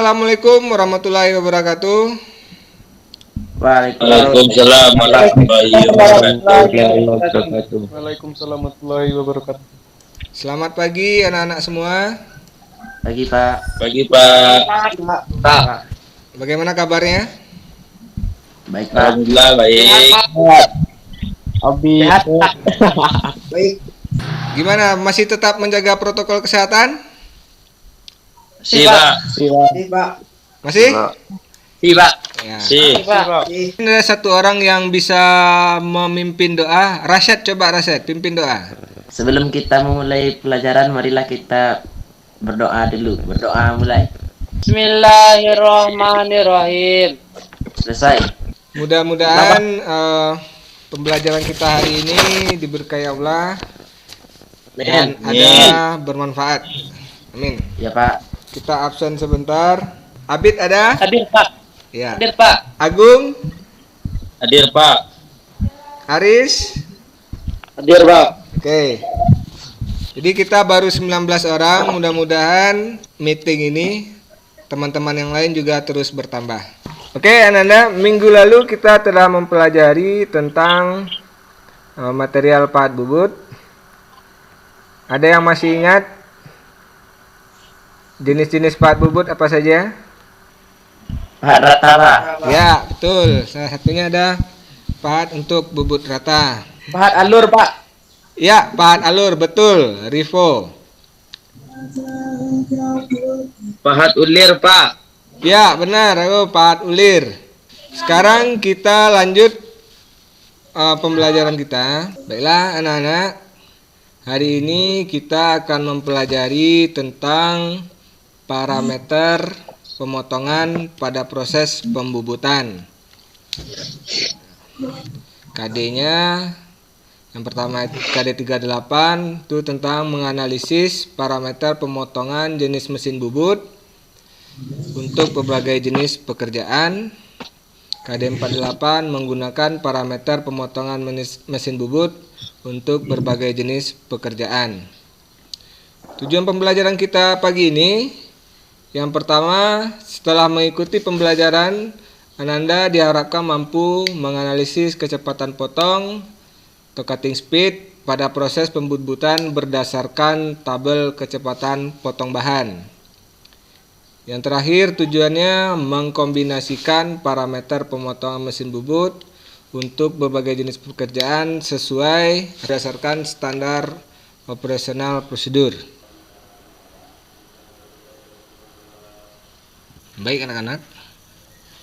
Assalamualaikum warahmatullahi wabarakatuh. Waalaikumsalam warahmatullahi wabarakatuh. Waalaikumsalam warahmatullahi wabarakatuh. Selamat pagi anak-anak semua. Pagi Pak. Pagi Pak. Pak. Bagaimana kabarnya? Baik Pak. Alhamdulillah baik. Abi. Baik. Gimana? Masih tetap menjaga protokol kesehatan? Siap. Masih? Pak. Ya. Siap. Ada satu orang yang bisa memimpin doa. Rasyad, coba Rasyad, pimpin doa. Sebelum kita memulai pelajaran, marilah kita berdoa dulu. Berdoa mulai. Bismillahirrahmanirrahim. Selesai. Mudah-mudahan pembelajaran kita hari ini diberkahi Allah dan ada bermanfaat. Amin. Ya Pak. Kita absen sebentar. Abid ada? Hadir Pak. Ya. Hadir Pak. Agung? Hadir Pak. Aris? Hadir Pak. Oke. Jadi kita baru 19 orang. Mudah-mudahan meeting ini teman-teman yang lain juga terus bertambah. Oke, anak-anak, minggu lalu kita telah mempelajari tentang material pahat bubut. Ada yang masih ingat jenis-jenis pahat bubut apa saja? Pahat rata Pak. Ya, betul. Salah satunya ada pahat untuk bubut rata. Pahat alur Pak. Ya, pahat alur, betul. Rivo. Pahat ulir Pak. Ya, benar. Aku pahat ulir. Sekarang kita lanjut pembelajaran kita. Baiklah, anak-anak. Hari ini kita akan mempelajari tentang parameter pemotongan pada proses pembubutan. KD-nya yang pertama KD 38 itu tentang menganalisis parameter pemotongan jenis mesin bubut untuk berbagai jenis pekerjaan. KD 48 menggunakan parameter pemotongan mesin bubut untuk berbagai jenis pekerjaan. Tujuan pembelajaran kita pagi ini, yang pertama, setelah mengikuti pembelajaran, Ananda diharapkan mampu menganalisis kecepatan potong atau cutting speed pada proses pembubutan berdasarkan tabel kecepatan potong bahan. Yang terakhir, tujuannya mengkombinasikan parameter pemotongan mesin bubut untuk berbagai jenis pekerjaan sesuai berdasarkan standar operasional prosedur. Baik anak-anak,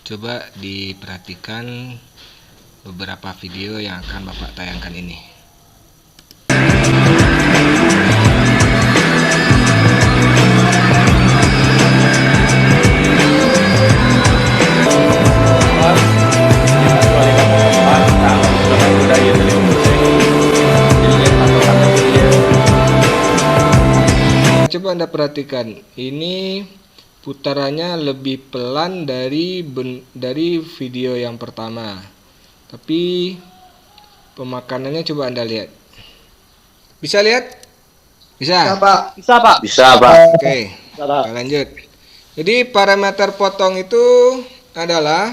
coba diperhatikan beberapa video yang akan Bapak tayangkan ini. Coba Anda perhatikan, ini putarannya lebih pelan dari video yang pertama. Tapi pemakanannya coba Anda lihat. Bisa lihat? Bisa? Bisa Pak. Bisa Pak. Oke, kita lanjut. Jadi parameter potong itu adalah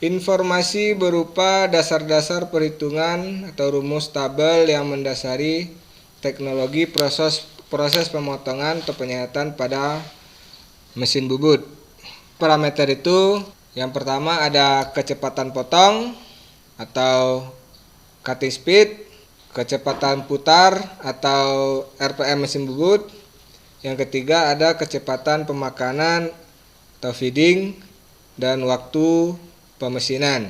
informasi berupa dasar-dasar perhitungan atau rumus tabel yang mendasari teknologi proses pemotongan atau penyayatan pada mesin bubut. Parameter itu yang pertama ada kecepatan potong atau cutting speed, kecepatan putar atau RPM mesin bubut. Yang ketiga ada kecepatan pemakanan atau feeding dan waktu pemesinan.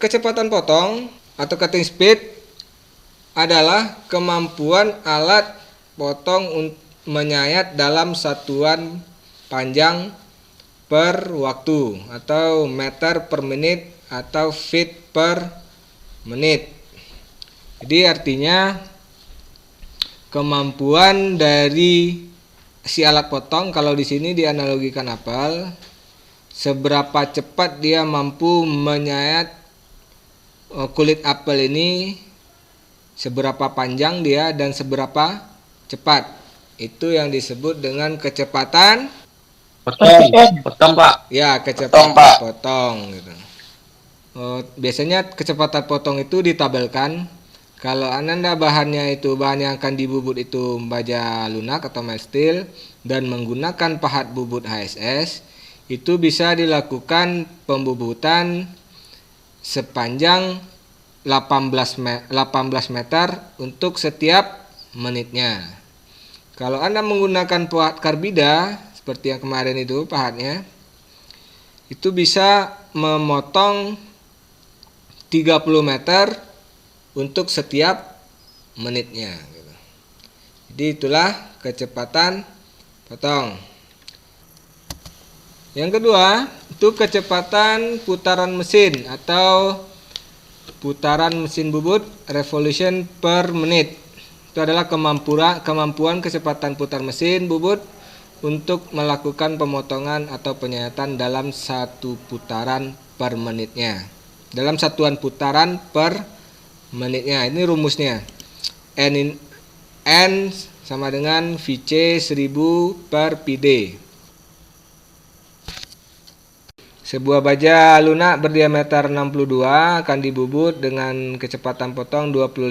Kecepatan potong atau cutting speed adalah kemampuan alat potong menyayat dalam satuan panjang per waktu atau meter per menit atau feet per menit. Jadi artinya kemampuan dari si alat potong, kalau di sini dianalogikan apel, seberapa cepat dia mampu menyayat kulit apel ini, seberapa panjang dia dan seberapa cepat. Itu yang disebut dengan kecepatan Potong Pak. Ya, Potong, kecepatan Pak. potong gitu. Biasanya kecepatan potong itu ditabelkan. Kalau Ananda bahannya itu bahan yang akan dibubut itu baja lunak atau mild steel dan menggunakan pahat bubut HSS, itu bisa dilakukan pembubutan sepanjang 18 meter untuk setiap menitnya. Kalau Anda menggunakan pahat karbida seperti yang kemarin itu pahatnya, itu bisa memotong 30 meter untuk setiap menitnya gitu. Jadi itulah kecepatan potong. Yang kedua, itu kecepatan putaran mesin atau putaran mesin bubut revolution per menit. Itu adalah kemampuan kecepatan putar mesin bubut untuk melakukan pemotongan atau penyayatan dalam satu putaran per menitnya. Dalam satuan putaran per menitnya. Ini rumusnya. N sama dengan VC 1000 per PD. Sebuah baja lunak berdiameter 62 akan dibubut dengan kecepatan potong 25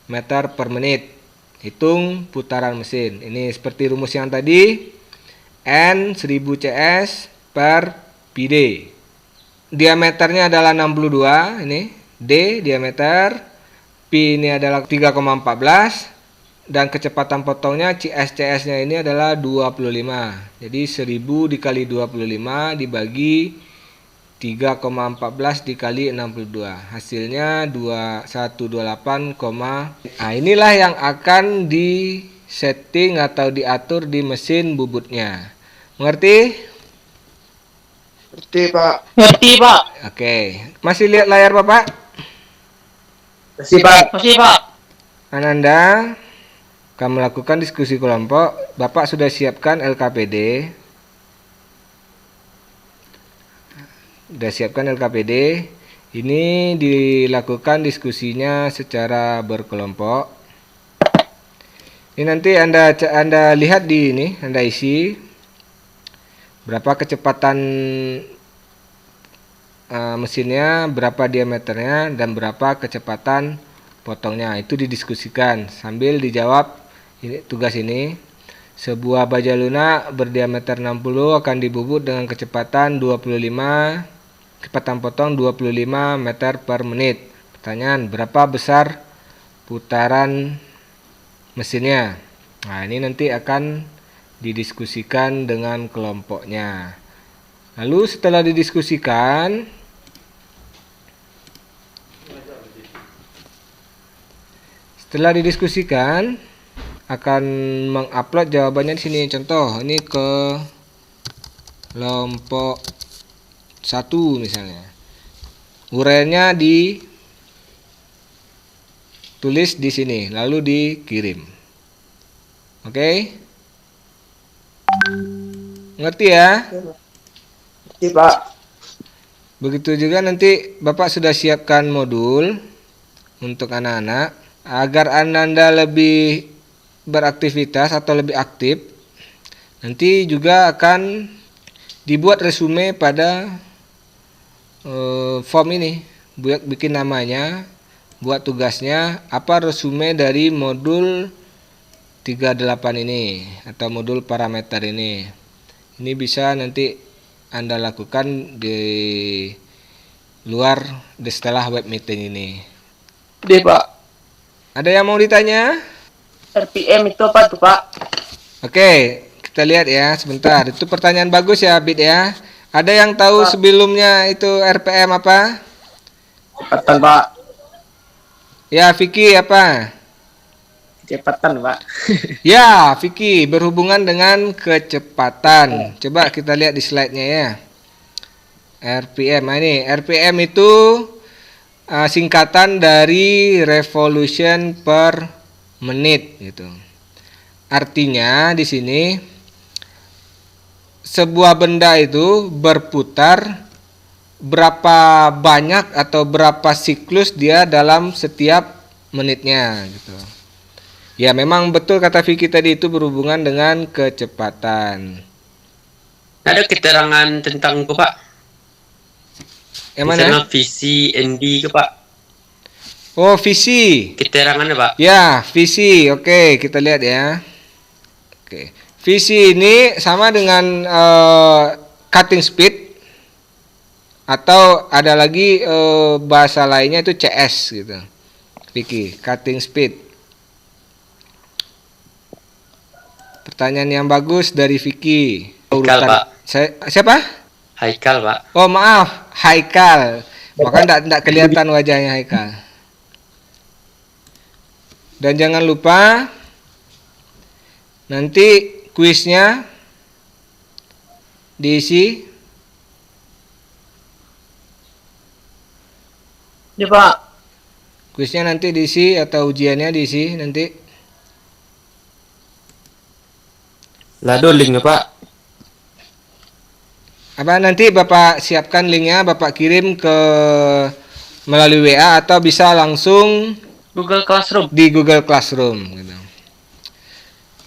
meter per menit. Hitung putaran mesin. Ini seperti rumus yang tadi. N 1000 CS per PD. Diameternya adalah 62 ini. D diameter, P ini adalah 3,14 dan kecepatan potongnya CS-nya ini adalah 25. Jadi 1000 dikali 25 dibagi 3,14 dikali 62. Hasilnya 128, nah inilah yang akan di setting atau diatur di mesin bubutnya. Mengerti? Ngerti Pak. Ngerti, Pak. Oke. Masih lihat layar Bapak? Kasih Pak. Makasih, Pak. Ananda akan melakukan diskusi kelompok. Bapak sudah siapkan LKPD. Sudah siapkan LKPD. Ini dilakukan diskusinya secara berkelompok. Ini nanti Anda lihat di ini, Anda isi berapa kecepatan mesinnya, berapa diameternya, dan berapa kecepatan potongnya. Itu didiskusikan sambil dijawab tugas ini. Sebuah baja lunak berdiameter 60 akan dibubut dengan kecepatan 25, kecepatan potong 25 meter per menit. Pertanyaan, berapa besar putaran mesinnya? Nah, ini nanti akan didiskusikan dengan kelompoknya. Lalu setelah didiskusikan, akan mengupload jawabannya di sini. Contoh, ini ke kelompok 1 misalnya. Uraiannya ditulis di sini, lalu dikirim. Oke? Ngerti ya? Ngerti Pak. Begitu juga nanti Bapak sudah siapkan modul untuk anak-anak agar Ananda lebih beraktivitas atau lebih aktif. Nanti juga akan dibuat resume pada form ini. Bikin namanya, buat tugasnya apa resume dari modul 38 ini atau modul parameter ini. Ini bisa nanti Anda lakukan di luar setelah web meeting ini. Deh, Pak. Ada yang mau ditanya? RPM itu apa tuh, Pak? Oke, kita lihat ya sebentar. Itu pertanyaan bagus ya, Abid ya. Ada yang tahu Pak. sebelumnya itu RPM apa? Cepetan Pak. Ya, Vicky apa? Cepetan Pak. Ya, Vicky berhubungan dengan kecepatan. Coba kita lihat di slide-nya ya. RPM. Nah, ini RPM itu singkatan dari revolution per menit gitu. Artinya di sini sebuah benda itu berputar berapa banyak atau berapa siklus dia dalam setiap menitnya gitu. Ya, memang betul kata Vicky tadi, itu berhubungan dengan kecepatan. Ada keterangan tentang ke Pak? Yang mana? Misalnya visi ND ke Pak? Oh, visi. Keterangannya Pak? Ya, visi. Oke, kita lihat ya. Oke. Visi ini sama dengan cutting speed atau ada lagi bahasa lainnya itu CS gitu. Vicky, cutting speed. Pertanyaan yang bagus dari Vicky. Haikal, Pak. Siapa? Haikal Pak. Oh, maaf, Haikal. Maka enggak kelihatan wajahnya Haikal. Dan jangan lupa nanti kuisnya diisi. Iya Pak. Kuisnya nanti diisi atau ujiannya diisi nanti. Lado linknya Pak. Apa nanti Bapak siapkan linknya, Bapak kirim ke melalui WA atau bisa langsung Google Classroom. di Google Classroom gitu.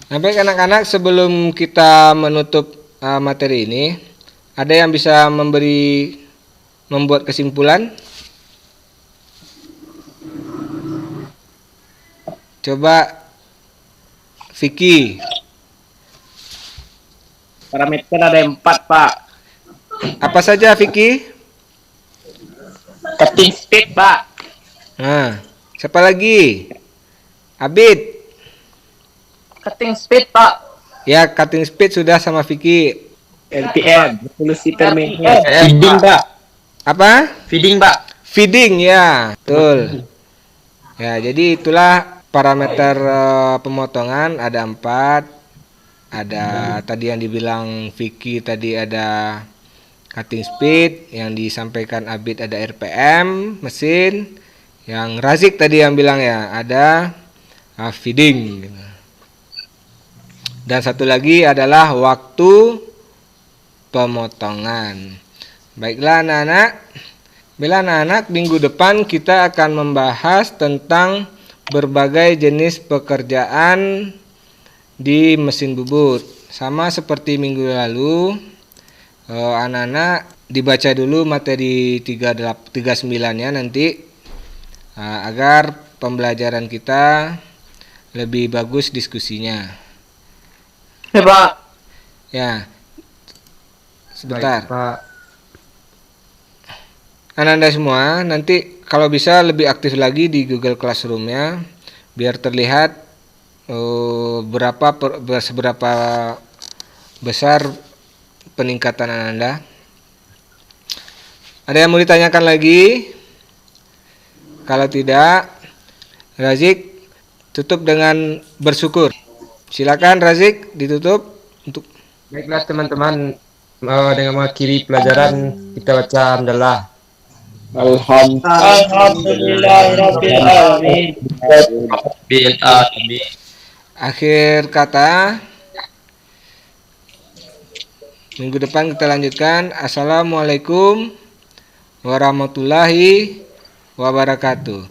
Nah, baik anak-anak, sebelum kita menutup materi ini, ada yang bisa membuat kesimpulan? Coba Vicky. Parameter ada 4, Pak. Apa saja Vicky? Cutting speed, Pak. Nah, siapa lagi? Abid. Cutting speed Pak. Ya, cutting speed sudah sama Vicky. RPM, revolusi per menit. Feeding Pak. Apa? Feeding Pak. Feeding ya, betul. Ya, jadi itulah parameter pemotongan ada 4. Ada tadi yang dibilang Vicky tadi ada cutting speed, yang disampaikan Abid ada RPM mesin, yang Razik tadi yang bilang ya ada feeding. Dan satu lagi adalah waktu pemotongan. Baiklah anak-anak, bila anak-anak minggu depan kita akan membahas tentang berbagai jenis pekerjaan di mesin bubut. Sama seperti minggu lalu, anak-anak dibaca dulu materi 39-nya nanti agar pembelajaran kita lebih bagus diskusinya. Iya Pak. Ya, sebentar. Baik, Pak. Anak-anak semua, nanti kalau bisa lebih aktif lagi di Google Classroom-nya, biar terlihat seberapa besar peningkatan Anda. Ada yang mau ditanyakan lagi? Kalau tidak, Razik tutup dengan bersyukur. Silakan Razik ditutup untuk. Baiklah teman-teman, dengan mengakhiri pelajaran kita baca alhamdulillah. Alhamdulillahirabbil alamin. Bil alamin. Akhir kata, minggu depan kita lanjutkan. Assalamualaikum warahmatullahi wabarakatuh.